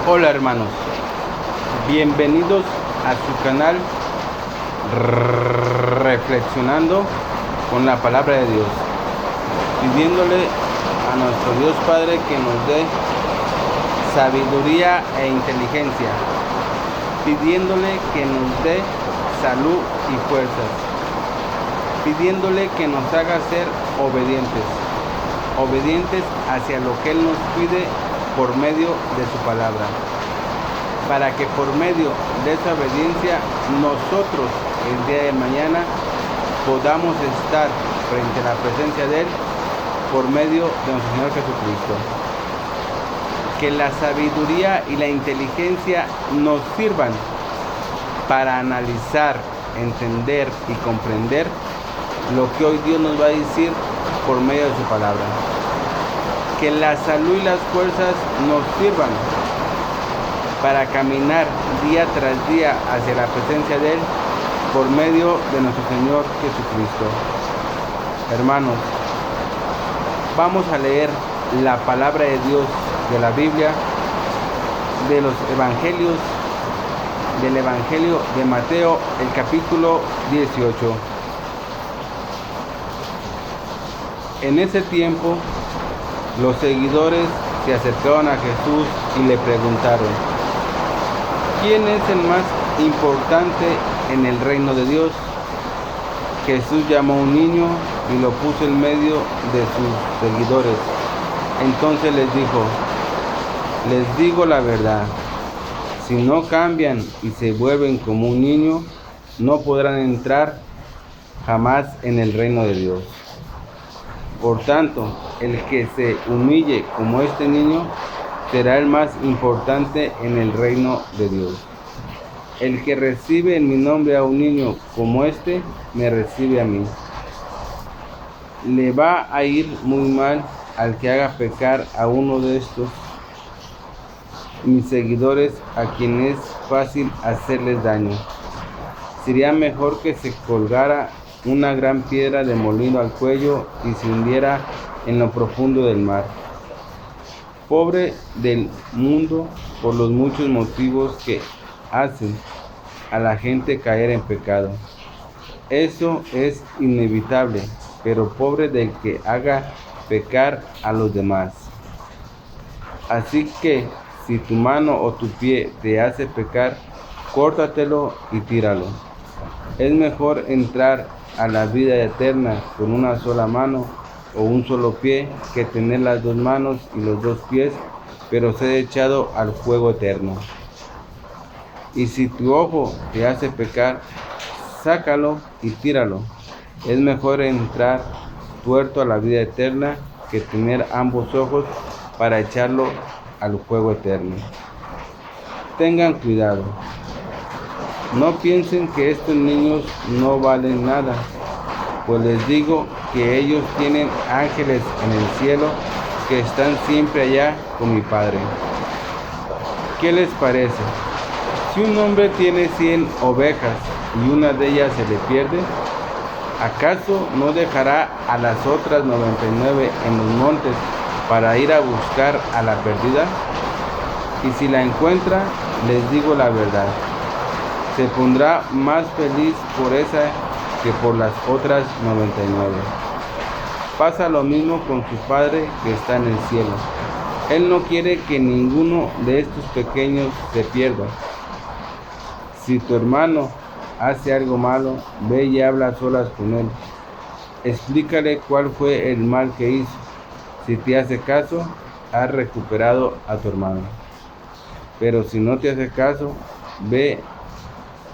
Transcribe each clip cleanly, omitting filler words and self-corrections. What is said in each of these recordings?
Hola hermanos, bienvenidos a su canal Reflexionando con la Palabra de Dios, pidiéndole a nuestro Dios Padre que nos dé sabiduría e inteligencia, pidiéndole que nos dé salud y fuerzas, pidiéndole que nos haga ser obedientes hacia lo que Él nos pide por medio de su palabra, para que por medio de esa obediencia nosotros el día de mañana podamos estar frente a la presencia de Él por medio de nuestro Señor Jesucristo. Que la sabiduría y la inteligencia nos sirvan para analizar, entender y comprender lo que hoy Dios nos va a decir por medio de su palabra. Que la salud y las fuerzas nos sirvan para caminar día tras día hacia la presencia de Él por medio de nuestro Señor Jesucristo. Hermanos, vamos a leer la palabra de Dios de la Biblia, de los Evangelios, del Evangelio de Mateo, el capítulo 18. En ese tiempo, los seguidores se acercaron a Jesús y le preguntaron: ¿quién es el más importante en el reino de Dios? Jesús llamó a un niño y lo puso en medio de sus seguidores. Entonces les dijo: les digo la verdad, si no cambian y se vuelven como un niño, no podrán entrar jamás en el reino de Dios. Por tanto, el que se humille como este niño será el más importante en el reino de Dios. El que recibe en mi nombre a un niño como este, me recibe a mí. Le va a ir muy mal al que haga pecar a uno de estos mis seguidores, a quien es fácil hacerles daño. Sería mejor que se colgara una gran piedra de molino al cuello y se hundiera en lo profundo del mar. Pobre del mundo por los muchos motivos que hacen a la gente caer en pecado. Eso es inevitable, pero pobre del que haga pecar a los demás. Así que si tu mano o tu pie te hace pecar, córtatelo y tíralo. Es mejor entrar a la vida eterna con una sola mano o un solo pie que tener las dos manos y los dos pies, pero ser echado al fuego eterno. Y si tu ojo te hace pecar, sácalo y tíralo. Es mejor entrar tuerto a la vida eterna que tener ambos ojos para echarlo al fuego eterno. Tengan cuidado. No piensen que estos niños no valen nada, pues les digo que ellos tienen ángeles en el cielo que están siempre allá con mi Padre. ¿Qué les parece? Si un hombre tiene 100 ovejas y una de ellas se le pierde, ¿acaso no dejará a las otras 99 en los montes para ir a buscar a la perdida? Y si la encuentra, les digo la verdad, se pondrá más feliz por esa que por las otras 99. Pasa lo mismo con su Padre que está en el cielo. Él no quiere que ninguno de estos pequeños se pierda. Si tu hermano hace algo malo, ve y habla a solas con él. Explícale cuál fue el mal que hizo. Si te hace caso, has recuperado a tu hermano. Pero si no te hace caso, ve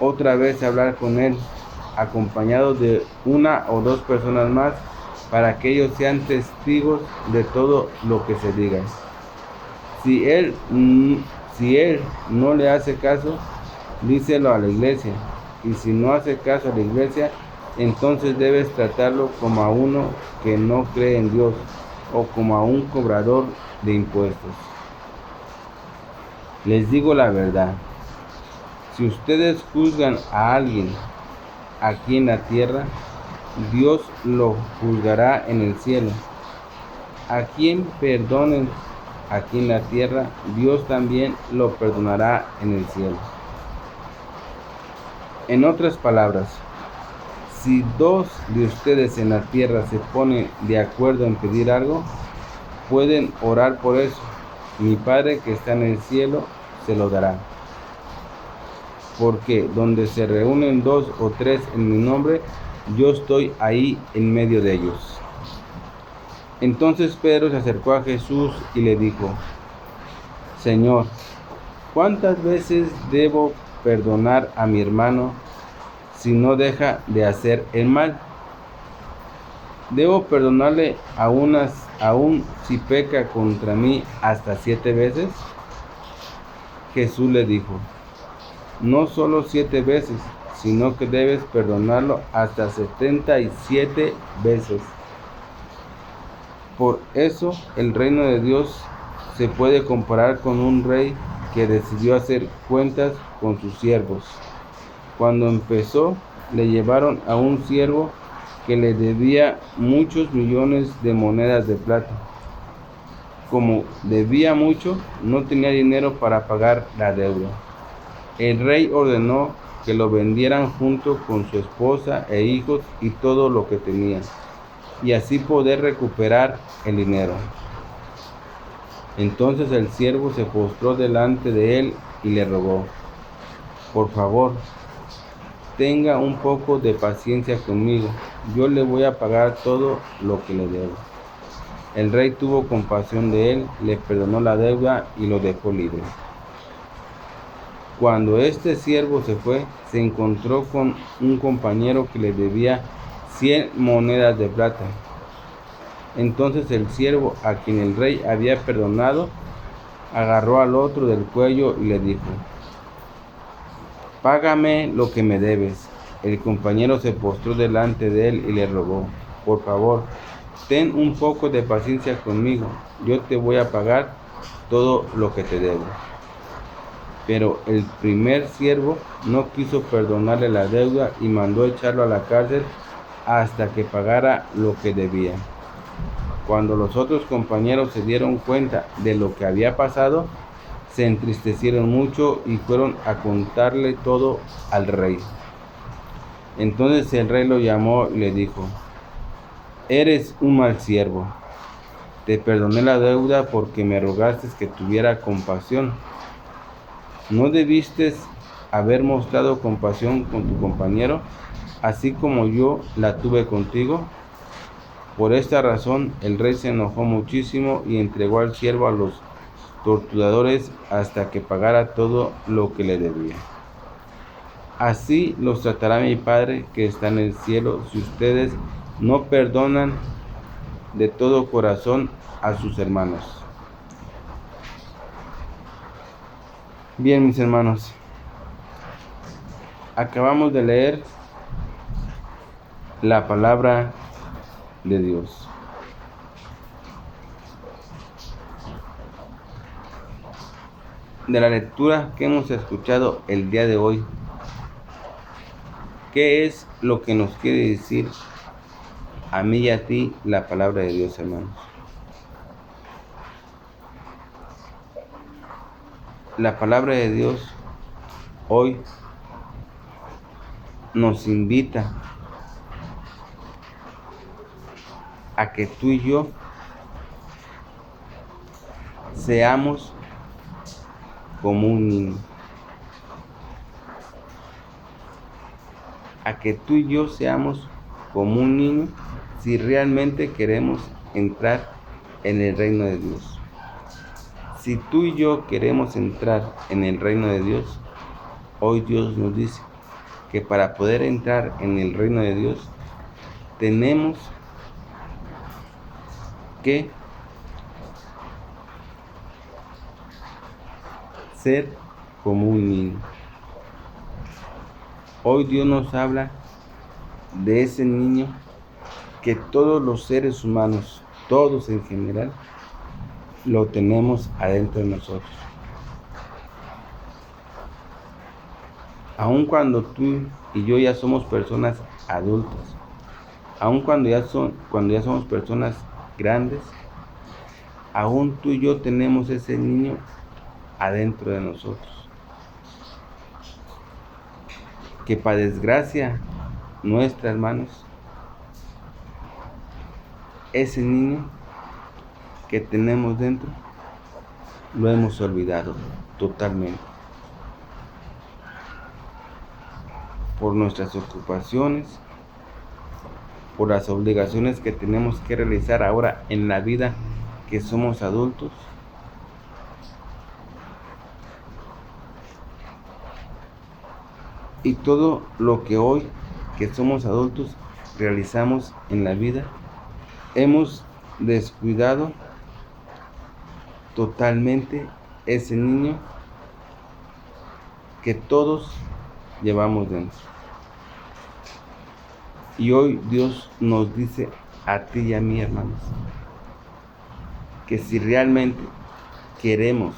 otra vez a hablar con él, acompañado de una o dos personas más, para que ellos sean testigos de todo lo que se diga. Si él no le hace caso, díselo a la iglesia. Y si no hace caso a la iglesia, entonces debes tratarlo como a uno que no cree en Dios o como a un cobrador de impuestos. Les digo la verdad. Si ustedes juzgan a alguien aquí en la tierra, Dios lo juzgará en el cielo. A quien perdonen aquí en la tierra, Dios también lo perdonará en el cielo. En otras palabras, si dos de ustedes en la tierra se ponen de acuerdo en pedir algo, pueden orar por eso. Mi Padre que está en el cielo se lo dará. Porque donde se reúnen 2 o 3 en mi nombre, yo estoy ahí en medio de ellos. Entonces Pedro se acercó a Jesús y le dijo: Señor, ¿cuántas veces debo perdonar a mi hermano si no deja de hacer el mal? ¿Debo perdonarle aún si peca contra mí hasta 7 veces? Jesús le dijo: No solo 7 veces, sino que debes perdonarlo hasta 77 veces. Por eso el reino de Dios se puede comparar con un rey que decidió hacer cuentas con sus siervos. Cuando empezó, le llevaron a un siervo que le debía muchos millones de monedas de plata. Como debía mucho, no tenía dinero para pagar la deuda. El rey ordenó que lo vendieran junto con su esposa e hijos y todo lo que tenía, y así poder recuperar el dinero. Entonces el siervo se postró delante de él y le rogó: Por favor, tenga un poco de paciencia conmigo, yo le voy a pagar todo lo que le debo. El rey tuvo compasión de él, le perdonó la deuda y lo dejó libre. Cuando este siervo se fue, se encontró con un compañero que le debía 100 monedas de plata. Entonces el siervo, a quien el rey había perdonado, agarró al otro del cuello y le dijo: Págame lo que me debes. El compañero se postró delante de él y le rogó: Por favor, ten un poco de paciencia conmigo, yo te voy a pagar todo lo que te debo. Pero el primer siervo no quiso perdonarle la deuda y mandó echarlo a la cárcel hasta que pagara lo que debía. Cuando los otros compañeros se dieron cuenta de lo que había pasado, se entristecieron mucho y fueron a contarle todo al rey. Entonces el rey lo llamó y le dijo: Eres un mal siervo. Te perdoné la deuda porque me rogaste que tuviera compasión. ¿No debiste haber mostrado compasión con tu compañero, así como yo la tuve contigo? Por esta razón el rey se enojó muchísimo y entregó al siervo a los torturadores hasta que pagara todo lo que le debía. Así los tratará mi Padre que está en el cielo si ustedes no perdonan de todo corazón a sus hermanos. Bien, mis hermanos, acabamos de leer la palabra de Dios. De la lectura que hemos escuchado el día de hoy, ¿qué es lo que nos quiere decir a mí y a ti la palabra de Dios, hermanos? La palabra de Dios hoy nos invita a que tú y yo seamos como un niño. A que tú y yo seamos como un niño si realmente queremos entrar en el reino de Dios. Si tú y yo queremos entrar en el reino de Dios, hoy Dios nos dice que para poder entrar en el reino de Dios tenemos que ser como un niño. Hoy Dios nos habla de ese niño que todos los seres humanos, todos en general, lo tenemos adentro de nosotros. Aun cuando tú y yo ya somos personas adultas, aun cuando ya somos personas grandes, aún tú y yo tenemos ese niño adentro de nosotros, que para desgracia nuestra, hermanos, ese niño que tenemos dentro lo hemos olvidado totalmente por nuestras ocupaciones, por las obligaciones que tenemos que realizar ahora en la vida que somos adultos. Y todo lo que hoy que somos adultos realizamos en la vida, hemos descuidado totalmente ese niño que todos llevamos dentro. Y hoy Dios nos dice a ti y a mí, hermanos, que si realmente queremos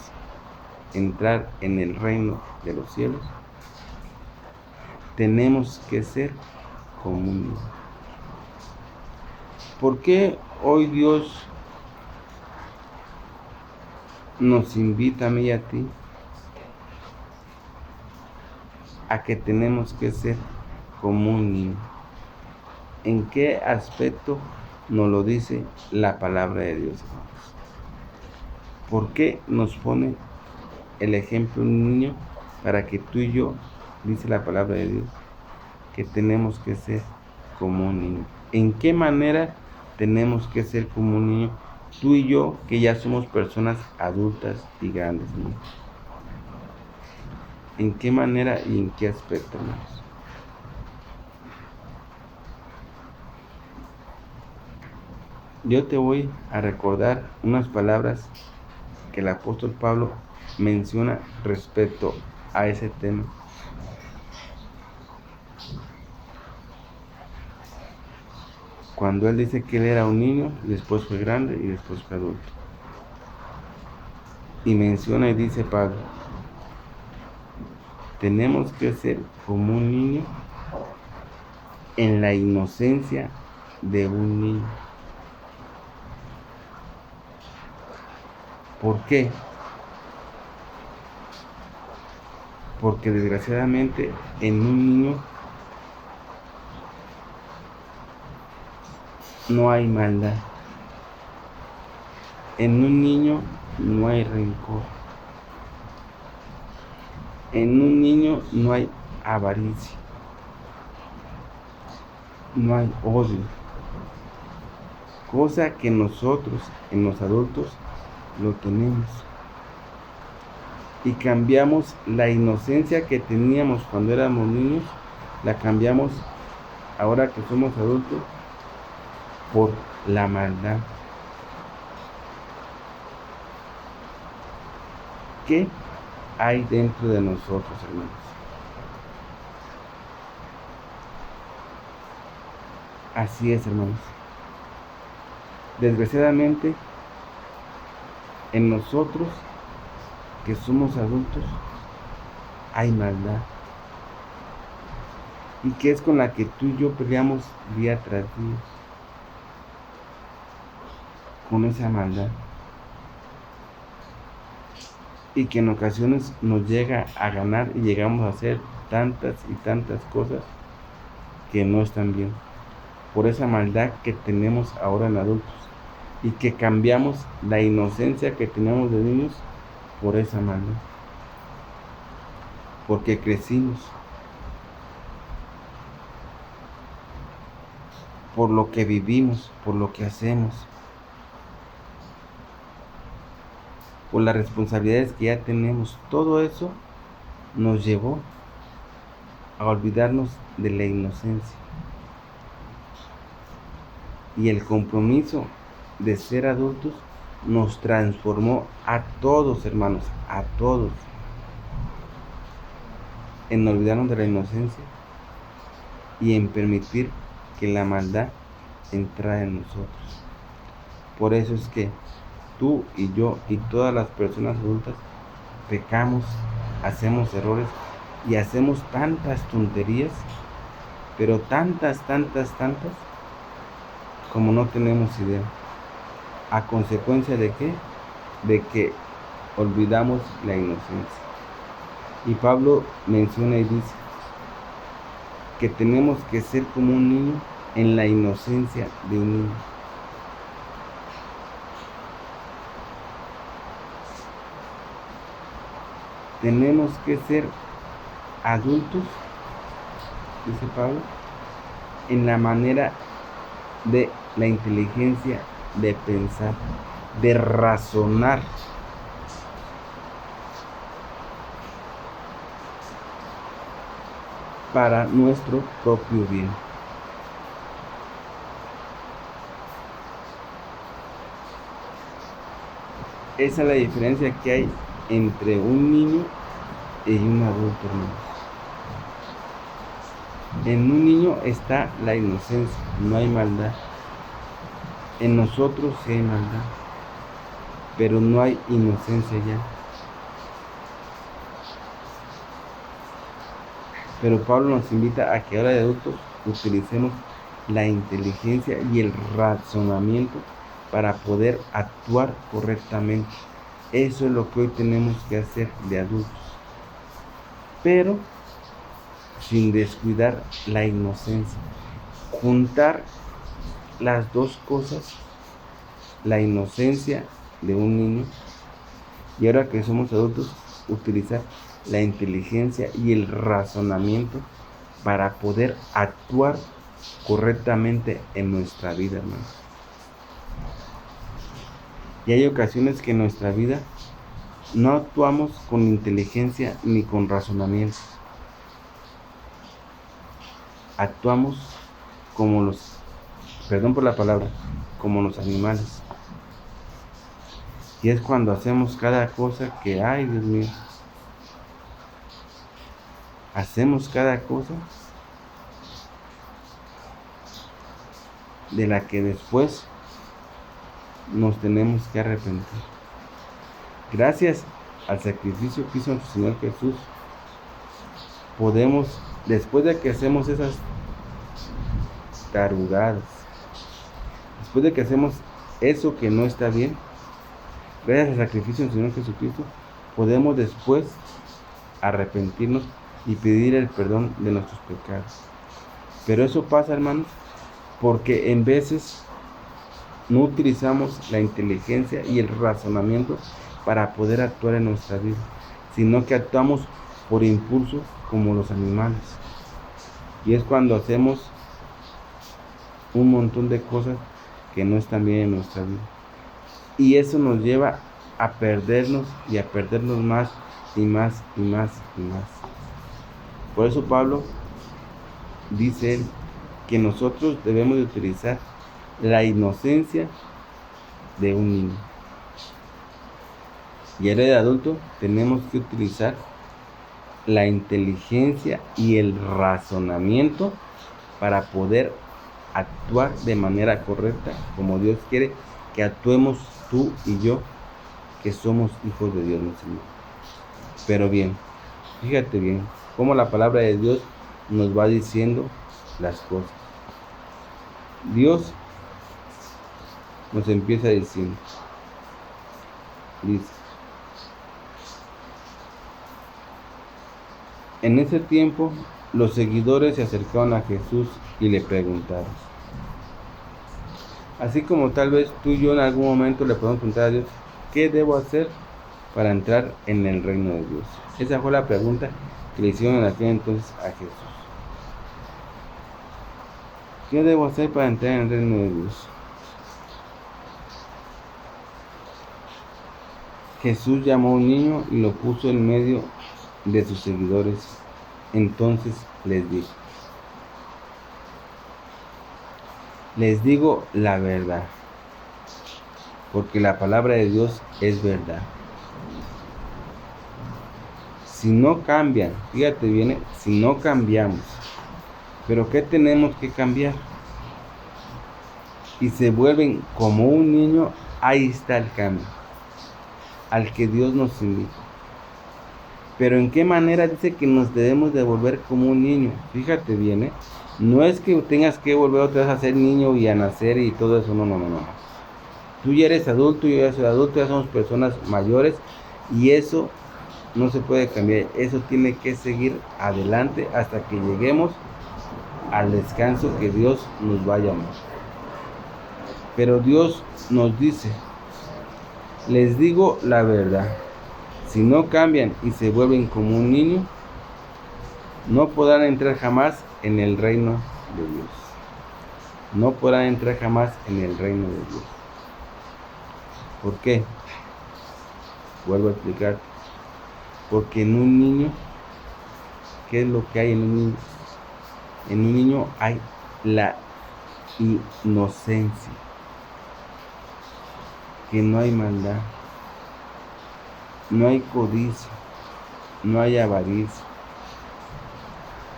entrar en el reino de los cielos, tenemos que ser como un niño. ¿Por qué hoy Dios nos invita a mí y a ti a que tenemos que ser como un niño? ¿En qué aspecto nos lo dice la palabra de Dios, hermanos? ¿Por qué nos pone el ejemplo de un niño para que tú y yo, dice la palabra de Dios, que tenemos que ser como un niño? ¿En qué manera tenemos que ser como un niño, tú y yo, que ya somos personas adultas y grandes, ¿no? ¿En qué manera y en qué aspecto, hermanos? Yo te voy a recordar unas palabras que el apóstol Pablo menciona respecto a ese tema. Cuando él dice que él era un niño, después fue grande y después fue adulto. Y menciona y dice Pablo, tenemos que ser como un niño en la inocencia de un niño. ¿Por qué? Porque desgraciadamente en un niño no hay maldad. En un niño no hay rencor. En un niño no hay avaricia. No hay odio. Cosa que nosotros, en los adultos, lo tenemos. Y cambiamos la inocencia que teníamos cuando éramos niños, la cambiamos ahora que somos adultos por la maldad. ¿Qué hay dentro de nosotros, hermanos? Así es, hermanos. Desgraciadamente, en nosotros que somos adultos hay maldad, y que es con la que tú y yo peleamos día tras día, con esa maldad, y que en ocasiones nos llega a ganar y llegamos a hacer tantas y tantas cosas que no están bien, por esa maldad que tenemos ahora en adultos, y que cambiamos la inocencia que teníamos de niños por esa maldad, porque crecimos, por lo que vivimos, por lo que hacemos, por las responsabilidades que ya tenemos. Todo eso nos llevó a olvidarnos de la inocencia, y el compromiso de ser adultos nos transformó a todos, hermanos, a todos, en olvidarnos de la inocencia y en permitir que la maldad entrara en nosotros. Por eso es que tú y yo y todas las personas adultas pecamos, hacemos errores y hacemos tantas tonterías, pero tantas, como no tenemos idea. ¿A consecuencia de qué? De que olvidamos la inocencia. Y Pablo menciona y dice que tenemos que ser como un niño en la inocencia de un niño. Tenemos que ser adultos, dice Pablo, en la manera de la inteligencia, de pensar, de razonar. Para nuestro propio bien. Esa es la diferencia que hay entre un niño y un adulto, hermanos. En un niño está la inocencia, no hay maldad. En nosotros sí hay maldad, pero no hay inocencia ya. Pero Pablo nos invita a que ahora de adultos utilicemos la inteligencia y el razonamiento para poder actuar correctamente. Eso es lo que hoy tenemos que hacer de adultos. Pero sin descuidar la inocencia. Juntar las dos cosas, la inocencia de un niño y ahora que somos adultos, utilizar la inteligencia y el razonamiento para poder actuar correctamente en nuestra vida, hermanos. Y hay ocasiones que en nuestra vida no actuamos con inteligencia ni con razonamiento. Actuamos como los, perdón por la palabra, como los animales. Y es cuando hacemos cada cosa que, ay Dios mío, hacemos cada cosa de la que después nos tenemos que arrepentir. Gracias al sacrificio que hizo nuestro Señor Jesús, podemos, después de que hacemos esas tarugadas, después de que hacemos eso que no está bien, gracias al sacrificio del Señor Jesucristo, podemos después arrepentirnos y pedir el perdón de nuestros pecados. Pero eso pasa, hermanos, porque en veces no utilizamos la inteligencia y el razonamiento para poder actuar en nuestra vida, sino que actuamos por impulso como los animales. Y es cuando hacemos un montón de cosas que no están bien en nuestra vida. Y eso nos lleva a perdernos y a perdernos más y más y más y más. Por eso Pablo dice él que nosotros debemos de utilizar la inocencia de un niño. Y ahora de adulto tenemos que utilizar la inteligencia y el razonamiento para poder actuar de manera correcta como Dios quiere que actuemos tú y yo, que somos hijos de Dios, mi Señor. Pero bien, fíjate bien cómo la palabra de Dios nos va diciendo las cosas. Dios nos empieza diciendo, dice: en ese tiempo los seguidores se acercaron a Jesús y le preguntaron. Así como tal vez tú y yo en algún momento le podemos preguntar a Dios, ¿qué debo hacer para entrar en el reino de Dios? Esa fue la pregunta que le hicieron en aquel entonces a Jesús. ¿Qué debo hacer para entrar en el reino de Dios? Jesús llamó a un niño y lo puso en medio de sus seguidores. Entonces les digo la verdad, porque la palabra de Dios es verdad. Si no cambian, fíjate bien, si no cambiamos, pero ¿qué tenemos que cambiar? Y se vuelven como un niño, ahí está el cambio, al que Dios nos invita. Pero ¿en qué manera dice que nos debemos de volver como un niño? Fíjate bien, no es que tengas que volver otra vez a ser niño y a nacer y todo eso, no. Tú ya eres adulto, yo ya soy adulto, ya somos personas mayores y eso no se puede cambiar. Eso tiene que seguir adelante hasta que lleguemos al descanso que Dios nos va a llamar. Pero Dios nos dice, les digo la verdad, si no cambian y se vuelven como un niño, no podrán entrar jamás en el reino de Dios. No podrán entrar jamás en el reino de Dios. ¿Por qué? Vuelvo a explicar. Porque en un niño, ¿qué es lo que hay en un niño? En un niño hay la inocencia, que no hay maldad, no hay codicia, no hay avaricia,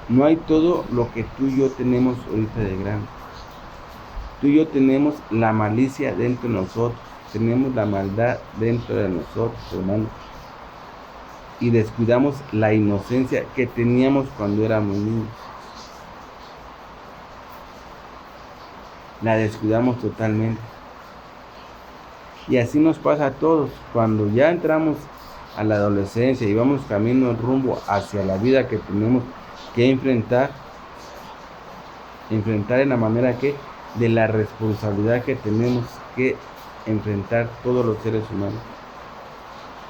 no hay todo lo que tú y yo tenemos ahorita de grande. Tú y yo tenemos la malicia dentro de nosotros, tenemos la maldad dentro de nosotros, hermano. Y descuidamos la inocencia que teníamos cuando éramos niños. La descuidamos totalmente. Y así nos pasa a todos. Cuando ya entramos a la adolescencia y vamos camino rumbo hacia la vida que tenemos que enfrentar en la manera que de la responsabilidad que tenemos que enfrentar todos los seres humanos,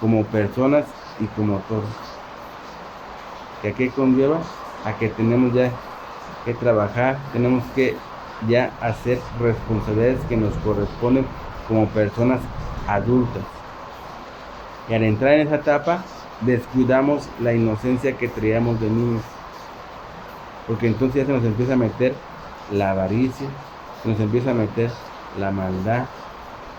como personas y como todos. ¿Que qué conlleva? A que tenemos ya que trabajar, tenemos que ya hacer responsabilidades que nos corresponden como personas adultas. Y al entrar en esa etapa, descuidamos la inocencia que traíamos de niños. Porque entonces ya se nos empieza a meter la avaricia, se nos empieza a meter la maldad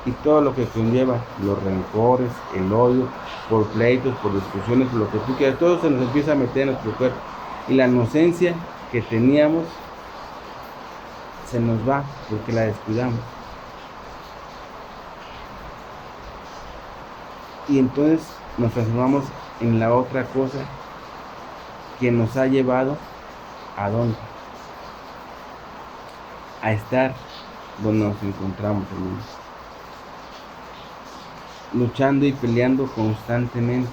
y todo lo que conlleva, los rencores, el odio, por pleitos, por discusiones, por lo que tú quieras, todo se nos empieza a meter en nuestro cuerpo. Y la inocencia que teníamos se nos va porque la descuidamos. Y entonces nos transformamos en la otra cosa que nos ha llevado ¿a dónde? A estar donde nos encontramos, hermanos. Luchando y peleando constantemente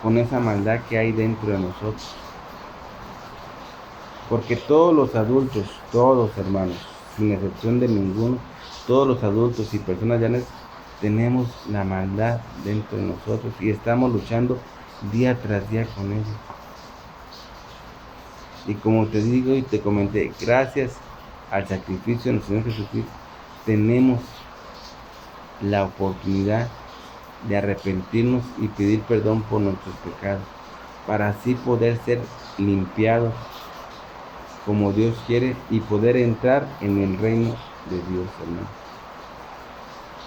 con esa maldad que hay dentro de nosotros. Porque todos los adultos, todos hermanos, sin excepción de ninguno, todos los adultos y personas llanas tenemos la maldad dentro de nosotros y estamos luchando día tras día con ello. Y como te digo y te comenté, gracias al sacrificio del Señor Jesucristo, tenemos la oportunidad de arrepentirnos y pedir perdón por nuestros pecados, para así poder ser limpiados como Dios quiere y poder entrar en el reino de Dios, hermano.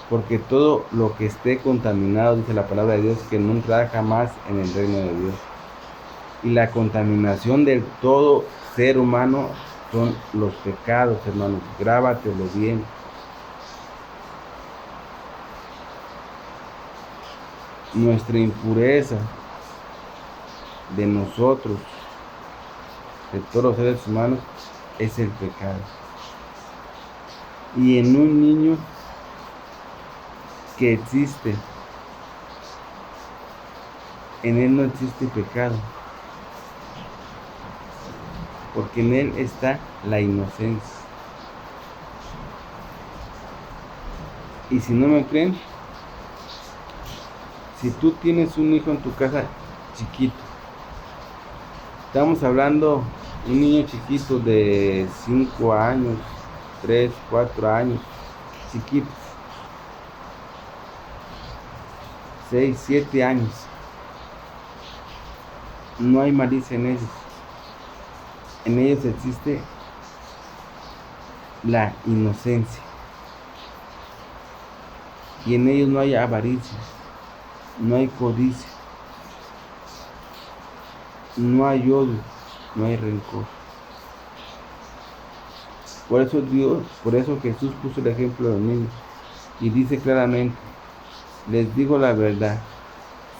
Porque todo lo que esté contaminado, dice la palabra de Dios, que no entrará jamás en el reino de Dios. Y la contaminación de todo ser humano son los pecados, hermanos. Grábatelo bien. Nuestra impureza de nosotros, de todos los seres humanos, es el pecado. Y en un niño que existe, en él no existe pecado, porque en él está la inocencia. Y si no me creen, si tú tienes un hijo en tu casa chiquito, estamos hablando un niño chiquito de 5 años, 3, 4 años, chiquitos, 6, 7 años, no hay malicia en ellos. En ellos existe la inocencia. Y en ellos no hay avaricia, no hay codicia, no hay odio, no hay rencor. Por eso Jesús puso el ejemplo de los niños y dice claramente, les digo la verdad,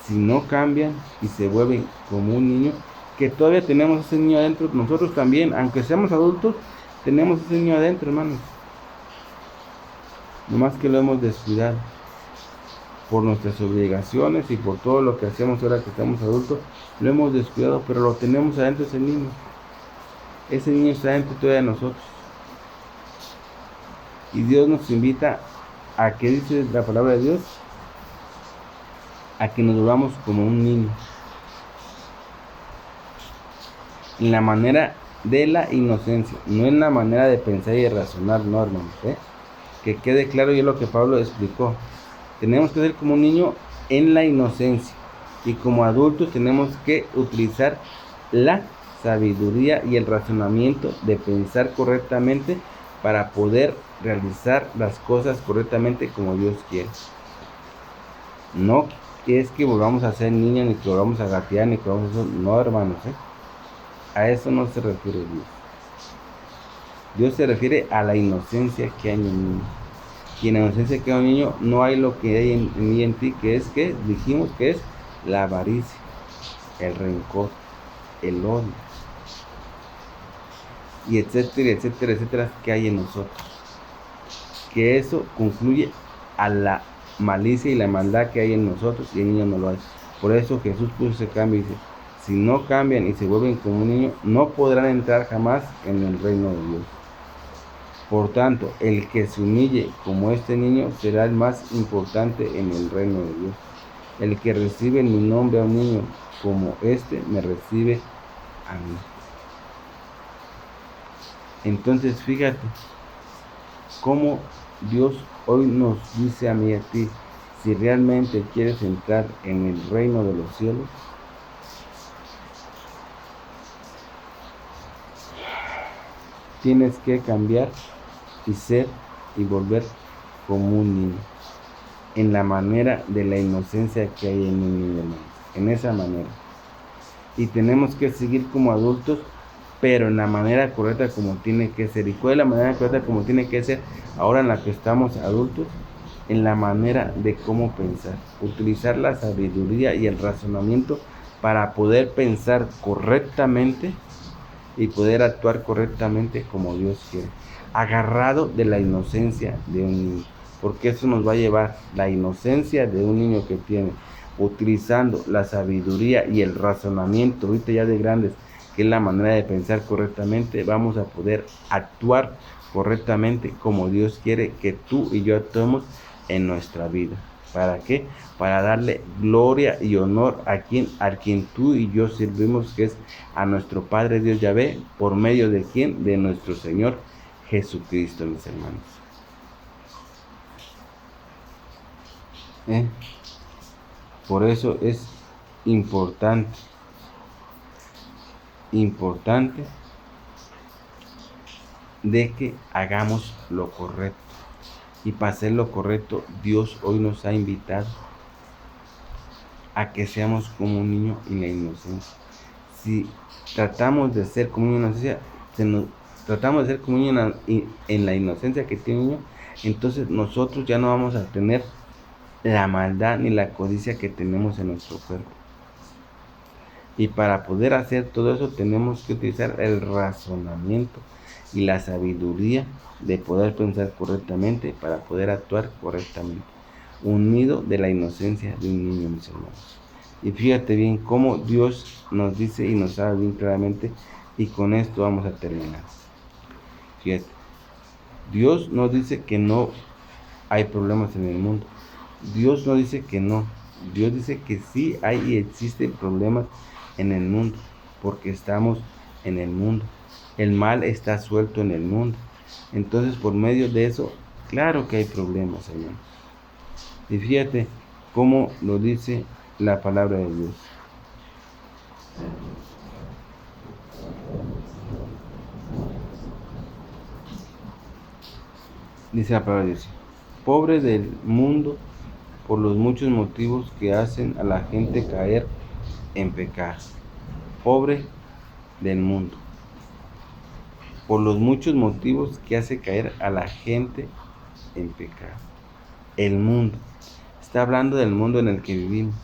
si no cambian y se vuelven como un niño, que todavía tenemos ese niño adentro, nosotros también, aunque seamos adultos, tenemos ese niño adentro, hermanos. nomás que lo hemos descuidado por nuestras obligaciones y por todo lo que hacemos ahora que estamos adultos. Lo hemos descuidado, pero lo tenemos adentro ese niño. Ese niño está dentro todavía de nosotros. Y Dios nos invita a que, dice la palabra de Dios, a que nos volvamos como un niño. En la manera de la inocencia, no en la manera de pensar y de razonar, no, hermanos. Que quede claro, y es lo que Pablo explicó. Tenemos que ser como un niño en la inocencia. Y como adultos tenemos que utilizar la sabiduría y el razonamiento de pensar correctamente para poder realizar las cosas correctamente como Dios quiere. No es que volvamos a ser niños, ni que volvamos a gatear, ni que volvamos a... No, hermanos, a eso no se refiere Dios. Dios se refiere a la inocencia que hay en el niño. Y en la inocencia que hay en un niño no hay lo que hay en mí y en ti, que es que dijimos que es la avaricia, el rencor, el odio, y etcétera, etcétera, etcétera, que hay en nosotros. Que eso concluye a la malicia y la maldad que hay en nosotros, y el niño no lo hay. Por eso Jesús puso ese cambio y dice: si no cambian y se vuelven como un niño, no podrán entrar jamás en el reino de Dios. Por tanto, el que se humille como este niño será el más importante en el reino de Dios. El que recibe en mi nombre a un niño como este, me recibe a mí. Entonces, fíjate cómo Dios hoy nos dice a mí y a ti: si realmente quieres entrar en el reino de los cielos, tienes que cambiar y ser y volver como un niño, en la manera de la inocencia que hay en un niño, hermanos, en esa manera. Y tenemos que seguir como adultos, pero en la manera correcta como tiene que ser. ¿Y cuál es la manera correcta como tiene que ser ahora en la que estamos adultos? En la manera de cómo pensar, utilizar la sabiduría y el razonamiento para poder pensar correctamente y poder actuar correctamente como Dios quiere, agarrado de la inocencia de un niño, porque eso nos va a llevar, la inocencia de un niño que tiene, utilizando la sabiduría y el razonamiento ahorita ya de grandes, que es la manera de pensar correctamente, vamos a poder actuar correctamente como Dios quiere que tú y yo actuemos en nuestra vida. ¿Para qué? Para darle gloria y honor a quien tú y yo servimos, que es a nuestro Padre Dios Yahvé, por medio de quién, de nuestro Señor Jesucristo, mis hermanos. Por eso es importante de que hagamos lo correcto. Y para hacer lo correcto, Dios hoy nos ha invitado a que seamos como un niño en la inocencia. Si tratamos de ser como un niño en la inocencia que tiene un niño, entonces nosotros ya no vamos a tener la maldad ni la codicia que tenemos en nuestro cuerpo. Y para poder hacer todo eso tenemos que utilizar el razonamiento y la sabiduría de poder pensar correctamente para poder actuar correctamente, unido de la inocencia de un niño, mis hermanos. Y fíjate bien cómo Dios nos dice y nos habla bien claramente, y con esto vamos a terminar. Fíjate, Dios nos dice que no hay problemas en el mundo. Dios no dice que no. Dios dice que sí hay y existen problemas en el mundo, porque estamos en el mundo. El mal está suelto en el mundo. Entonces, por medio de eso, claro que hay problemas, hermano. Y fíjate cómo lo dice la palabra de Dios. Dice la palabra de Dios: pobre del mundo por los muchos motivos que hacen a la gente caer en pecado. Pobre del mundo por los muchos motivos que hace caer a la gente en pecado. El mundo. Está hablando del mundo en el que vivimos.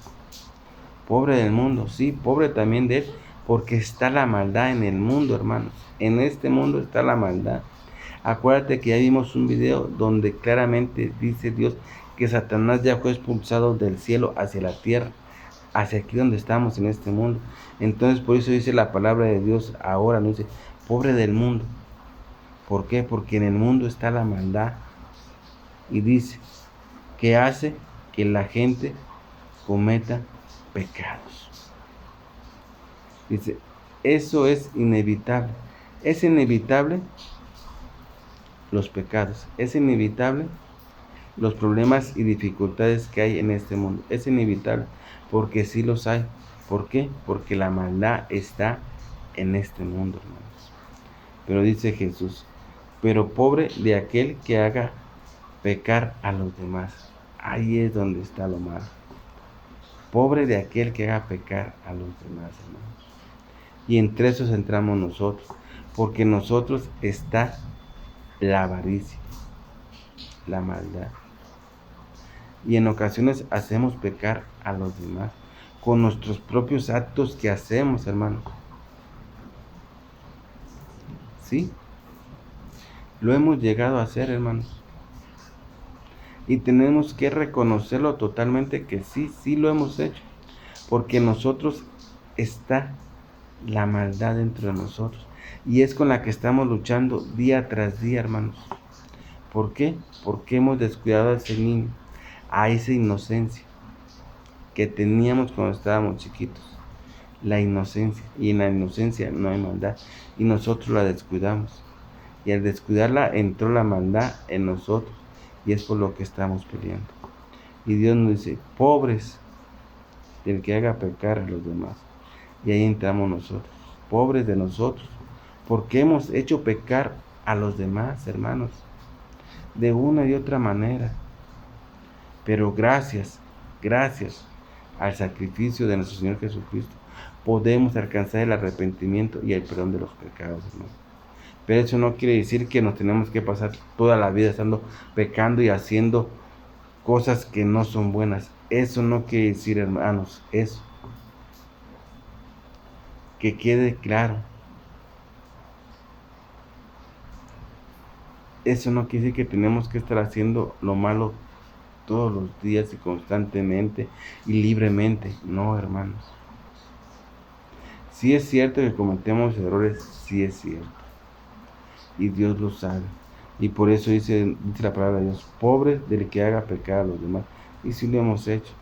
Pobre del mundo, sí, pobre también de él, porque está la maldad en el mundo, hermanos. En este mundo está la maldad. Acuérdate que ya vimos un video donde claramente dice Dios que Satanás ya fue expulsado del cielo hacia la tierra, hacia aquí donde estamos en este mundo. Entonces por eso dice la palabra de Dios ahora, no dice, pobre del mundo. ¿Por qué? Porque en el mundo está la maldad. Y dice que hace que la gente cometa pecados. Dice, eso es inevitable. Es inevitable los pecados. Es inevitable los problemas y dificultades que hay en este mundo. Es inevitable porque sí los hay. ¿Por qué? Porque la maldad está en este mundo, hermanos. Pero dice Jesús, pero pobre de aquel que haga pecar a los demás. Ahí es donde está lo malo. Pobre de aquel que haga pecar a los demás, hermanos. Y entre esos entramos nosotros, porque en nosotros está la avaricia, la maldad. Y en ocasiones hacemos pecar a los demás con nuestros propios actos que hacemos, hermanos. ¿Sí? Lo hemos llegado a hacer, hermanos. Y tenemos que reconocerlo totalmente que sí lo hemos hecho. Porque en nosotros está la maldad dentro de nosotros. Y es con la que estamos luchando día tras día, hermanos. ¿Por qué? Porque hemos descuidado a ese niño, a esa inocencia que teníamos cuando estábamos chiquitos. La inocencia. Y en la inocencia no hay maldad. Y nosotros la descuidamos. Y al descuidarla entró la maldad en nosotros. Y es por lo que estamos peleando. Y Dios nos dice, pobres del que haga pecar a los demás. Y ahí entramos nosotros, pobres de nosotros, porque hemos hecho pecar a los demás, hermanos, de una y otra manera. Pero gracias al sacrificio de nuestro Señor Jesucristo, podemos alcanzar el arrepentimiento y el perdón de los pecados, hermanos. Pero eso no quiere decir que nos tenemos que pasar toda la vida estando pecando y haciendo cosas que no son buenas. Eso no quiere decir, hermanos, eso. Que quede claro. Eso no quiere decir que tenemos que estar haciendo lo malo todos los días y constantemente y libremente. No, hermanos. Sí es cierto que cometemos errores, sí es cierto. Y Dios lo sabe. Y por eso dice la palabra de Dios, pobre del que haga pecar a los demás. Y sí lo hemos hecho.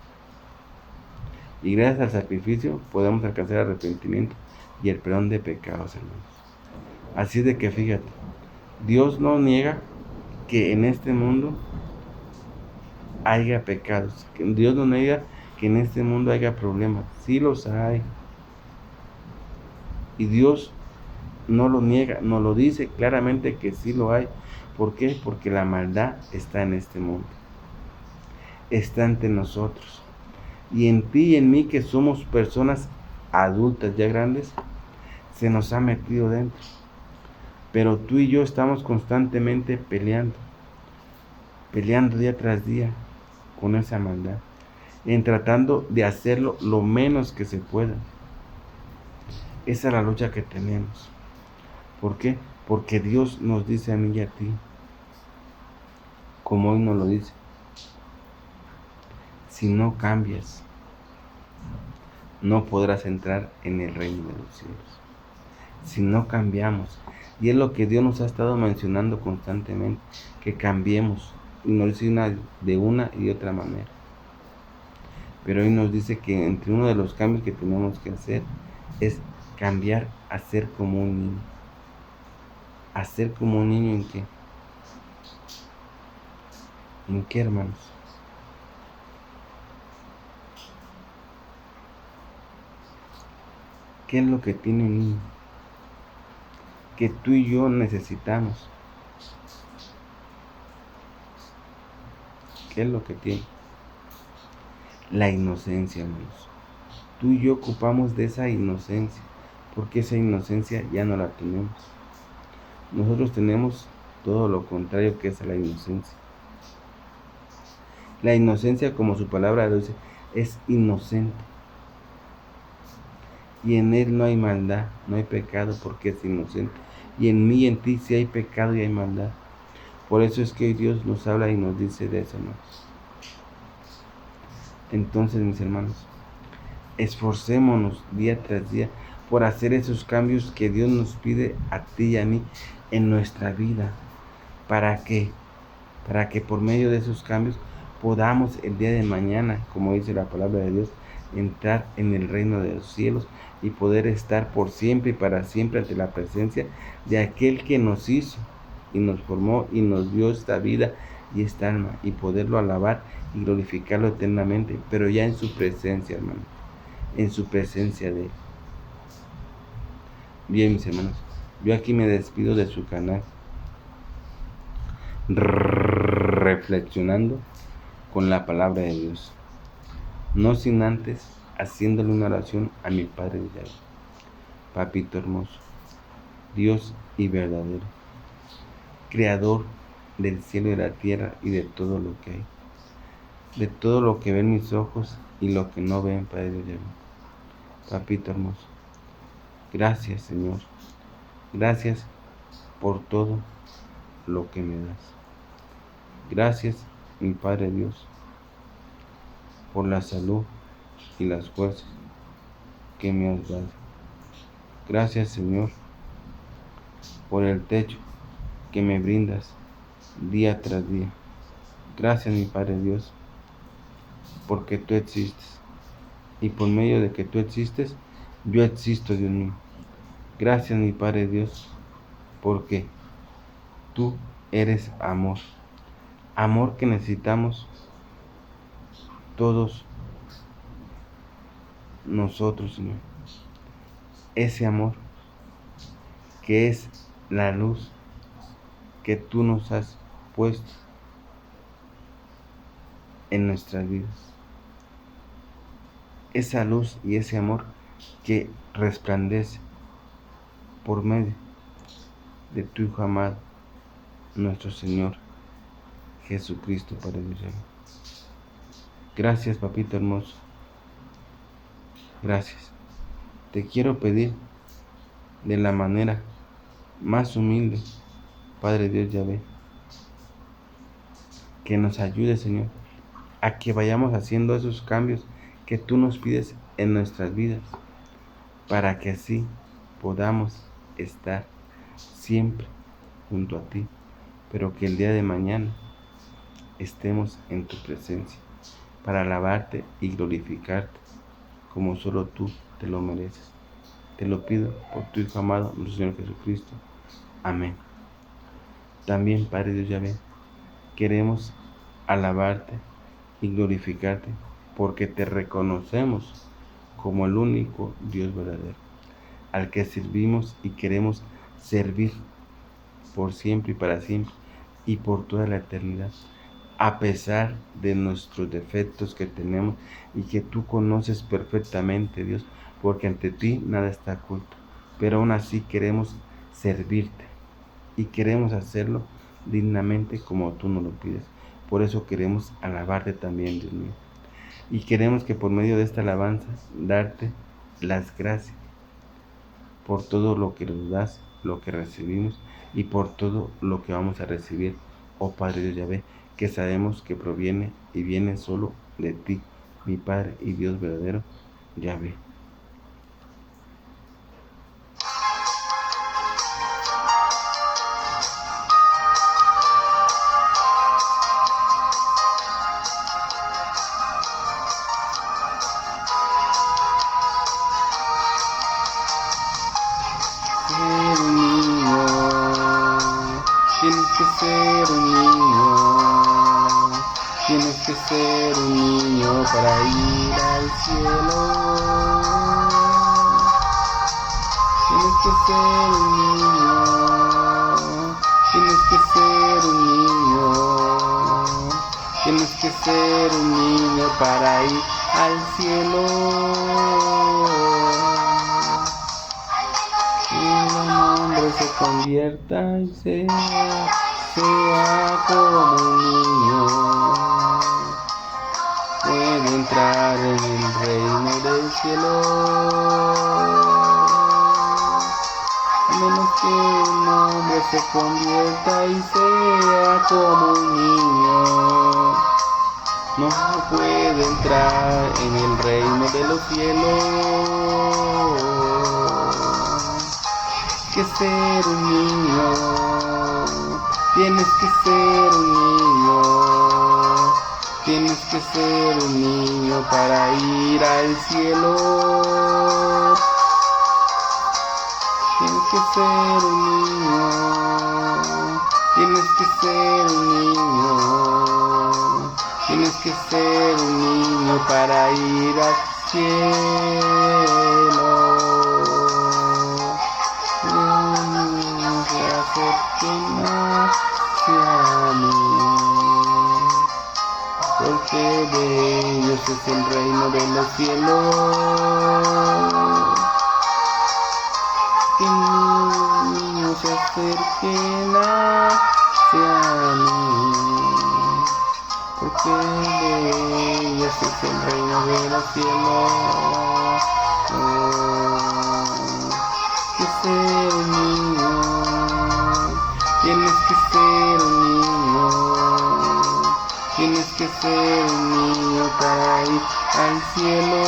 Y gracias al sacrificio podemos alcanzar el arrepentimiento y el perdón de pecados, hermanos. Así es de que fíjate, Dios no niega que en este mundo haya pecados. Dios no niega que en este mundo haya problemas. Sí los hay. Y Dios no lo niega, nos lo dice claramente que sí lo hay. ¿Por qué? Porque la maldad está en este mundo. Está entre nosotros. Y en ti y en mí, que somos personas adultas ya grandes, se nos ha metido dentro. Pero tú y yo estamos constantemente peleando día tras día con esa maldad, en tratando de hacerlo lo menos que se pueda. Esa es la lucha que tenemos. ¿Por qué? Porque Dios nos dice a mí y a ti, como hoy nos lo dice, si no cambias, no podrás entrar en el reino de los cielos. Si no cambiamos. Y es lo que Dios nos ha estado mencionando constantemente, que cambiemos. Y nos dice de una y otra manera. Pero hoy nos dice que entre uno de los cambios que tenemos que hacer es cambiar a ser como un niño. ¿A ser como un niño en qué? ¿En qué, hermanos? ¿Qué es lo que tiene un niño? Que tú y yo necesitamos. ¿Qué es lo que tiene? La inocencia, hermanos. Tú y yo ocupamos de esa inocencia, porque esa inocencia ya no la tenemos. Nosotros tenemos todo lo contrario que es la inocencia. La inocencia, como su palabra dice, es inocente. Y en él no hay maldad, no hay pecado, porque es inocente. y en mí y en ti sí hay pecado y hay maldad. Por eso es que Dios nos habla y nos dice de eso, hermanos. Entonces, mis hermanos, esforcémonos día tras día por hacer esos cambios que Dios nos pide a ti y a mí en nuestra vida. ¿Para qué? Para que por medio de esos cambios podamos el día de mañana, como dice la palabra de Dios, entrar en el reino de los cielos y poder estar por siempre y para siempre ante la presencia de aquel que nos hizo y nos formó y nos dio esta vida y esta alma, y poderlo alabar y glorificarlo eternamente, pero ya en su presencia, hermano, en su presencia de Él. Bien, mis hermanos, yo aquí me despido de su canal, reflexionando con la palabra de Dios, no sin antes haciéndole una oración a mi Padre de Yahweh. Papito hermoso, Dios y verdadero, Creador del cielo y de la tierra y de todo lo que hay, de todo lo que ven mis ojos y lo que no ven, Padre de Yahweh. Papito hermoso, gracias, Señor, gracias por todo lo que me das. Gracias, mi Padre Dios, por la salud y las fuerzas que me has dado. Gracias, Señor, por el techo que me brindas día tras día. Gracias, mi Padre Dios, porque tú existes, y por medio de que tú existes, yo existo, Dios mío. Gracias, mi Padre Dios, porque tú eres amor, amor que necesitamos todos nosotros, Señor. Ese amor que es la luz que tú nos has puesto en nuestras vidas. Esa luz y ese amor que resplandece por medio de tu Hijo amado, nuestro Señor Jesucristo, Padre de Dios. Gracias, papito hermoso. Gracias. Te quiero pedir de la manera más humilde, Padre Dios Yahvé, que nos ayude, Señor, a que vayamos haciendo esos cambios que tú nos pides en nuestras vidas, para que así podamos estar siempre junto a ti, pero que el día de mañana estemos en tu presencia para alabarte y glorificarte como solo tú te lo mereces. Te lo pido por tu Hijo amado, nuestro Señor Jesucristo. Amén. También, Padre Dios Yahvé, queremos alabarte y glorificarte porque te reconocemos como el único Dios verdadero, al que servimos y queremos servir por siempre y para siempre y por toda la eternidad, a pesar de nuestros defectos que tenemos y que tú conoces perfectamente, Dios, porque ante ti nada está oculto, pero aún así queremos servirte y queremos hacerlo dignamente como tú nos lo pides. Por eso queremos alabarte también, Dios mío, y queremos que por medio de esta alabanza darte las gracias por todo lo que nos das, lo que recibimos y por todo lo que vamos a recibir, oh Padre Dios Yahvé, que sabemos que proviene y viene solo de ti, mi Padre y Dios verdadero, Yahvé. Tienes que ser un niño, tienes que ser un niño para ir al cielo. Tienes que ser un niño, tienes que ser un niño, tienes que ser un niño para ir al cielo. Se convierta y sea como un niño, puede entrar en el reino del cielo. A menos que un hombre se convierta y sea como un niño, no puede entrar en el reino de los cielos. Que ser un niño, tienes que ser un niño, tienes que ser un niño para ir al cielo. Tienes que ser un niño, tienes que ser un niño, tienes que ser un niño para ir al cielo. Se acerquen hacia mí, porque de ellos es el reino de los cielos. Que niños se acerquen hacia mí, porque de ellos es el reino de los cielos. Que ser un niño, tienes que ser un niño, tienes que ser un niño para ir al cielo.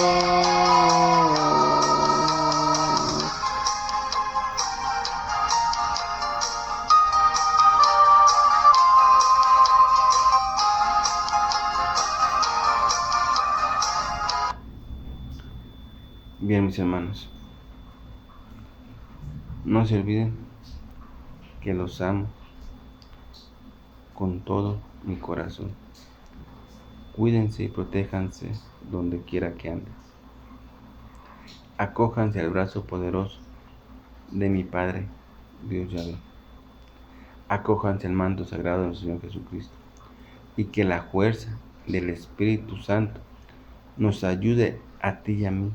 Bien, mis hermanos, no se olviden que los amo con todo mi corazón. Cuídense y protéjanse donde quiera que anden. Acójanse al brazo poderoso de mi Padre, Dios Yahvé. Acójanse al manto sagrado de nuestro Señor Jesucristo. Y que la fuerza del Espíritu Santo nos ayude a ti y a mí,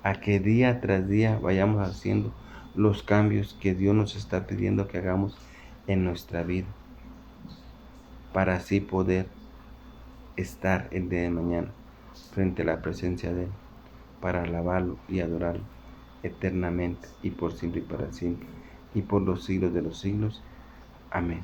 a que día tras día vayamos haciendo los cambios que Dios nos está pidiendo que hagamos en nuestra vida, para así poder estar el día de mañana frente a la presencia de Él, para alabarlo y adorarlo eternamente y por siempre y para siempre y por los siglos de los siglos. Amén.